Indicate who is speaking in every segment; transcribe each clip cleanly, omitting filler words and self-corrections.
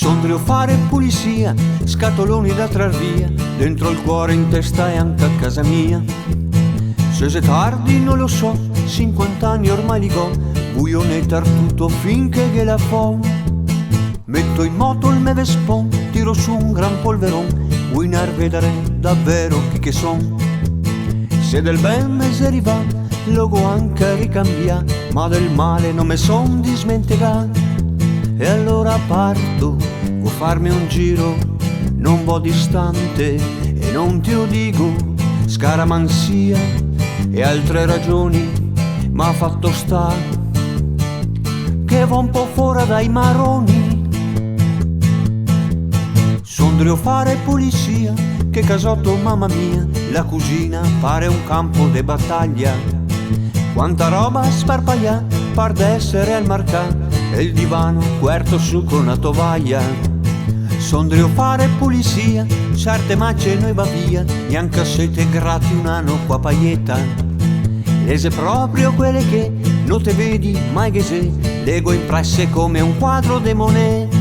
Speaker 1: Sondrio fare pulizia, scatoloni da trar via, dentro il cuore, in testa e anche a casa mia. Se è tardi non lo so, 50 anni ormai li go, buio ne tartuto finché che la fo. Metto in moto il me Vespon, tiro su un gran polveron, Guinar vedere davvero chi che son. Se del ben mese arriva, logo anche ricambia, ma del male non me son dismentegà. E allora parto, vuoi farmi un giro, non vo' distante e non te lo dico, scaramanzia e altre ragioni m'ha fatto sta che va un po' fuori dai maroni. Sondrio fare pulizia, che casotto mamma mia, la cucina pare un campo de battaglia. Quanta roba sparpaglia, par d'essere al marcà, e il divano guerto su con una tovaglia. Sondrio fare pulizia, certe macce noi va via, neanche siete grati un anno qua paietta. Lese proprio quelle che non te vedi mai che se, leggo impresse come un quadro de Monet.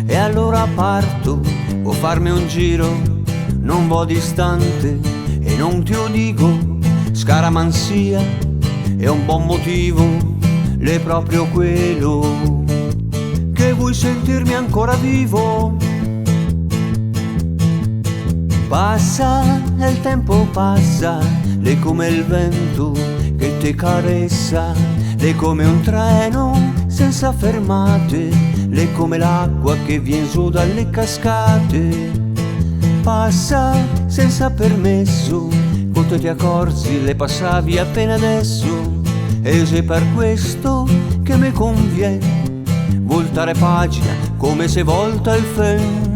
Speaker 1: E allora parto, vuoi farmi un giro, non vo' distante e non te lo dico, scaramanzia è un buon motivo, l'è proprio quello che vuoi sentirmi ancora vivo. Passa, il tempo passa, l'è come il vento che ti carezza, l'è come un treno senza fermate, l'è come l'acqua che viene su dalle cascate. Passa senza permesso, quando ti accorgi le passavi appena adesso. E se per questo che mi conviene voltare pagina come se volta il film.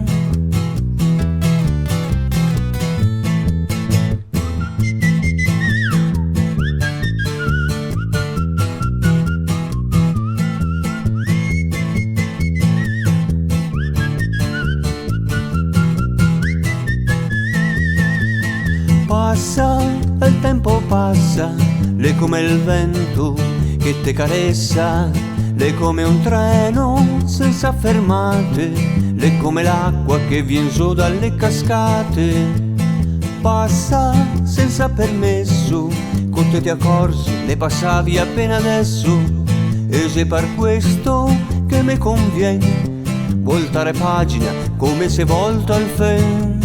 Speaker 1: Passa, il tempo passa, l'è come il vento che te carezza, l'è come un treno senza fermate, l'è come l'acqua che viene su dalle cascate. Passa senza permesso, con te ti accorgi, le passavi appena adesso. E se per questo che mi conviene voltare pagina come se volta il film.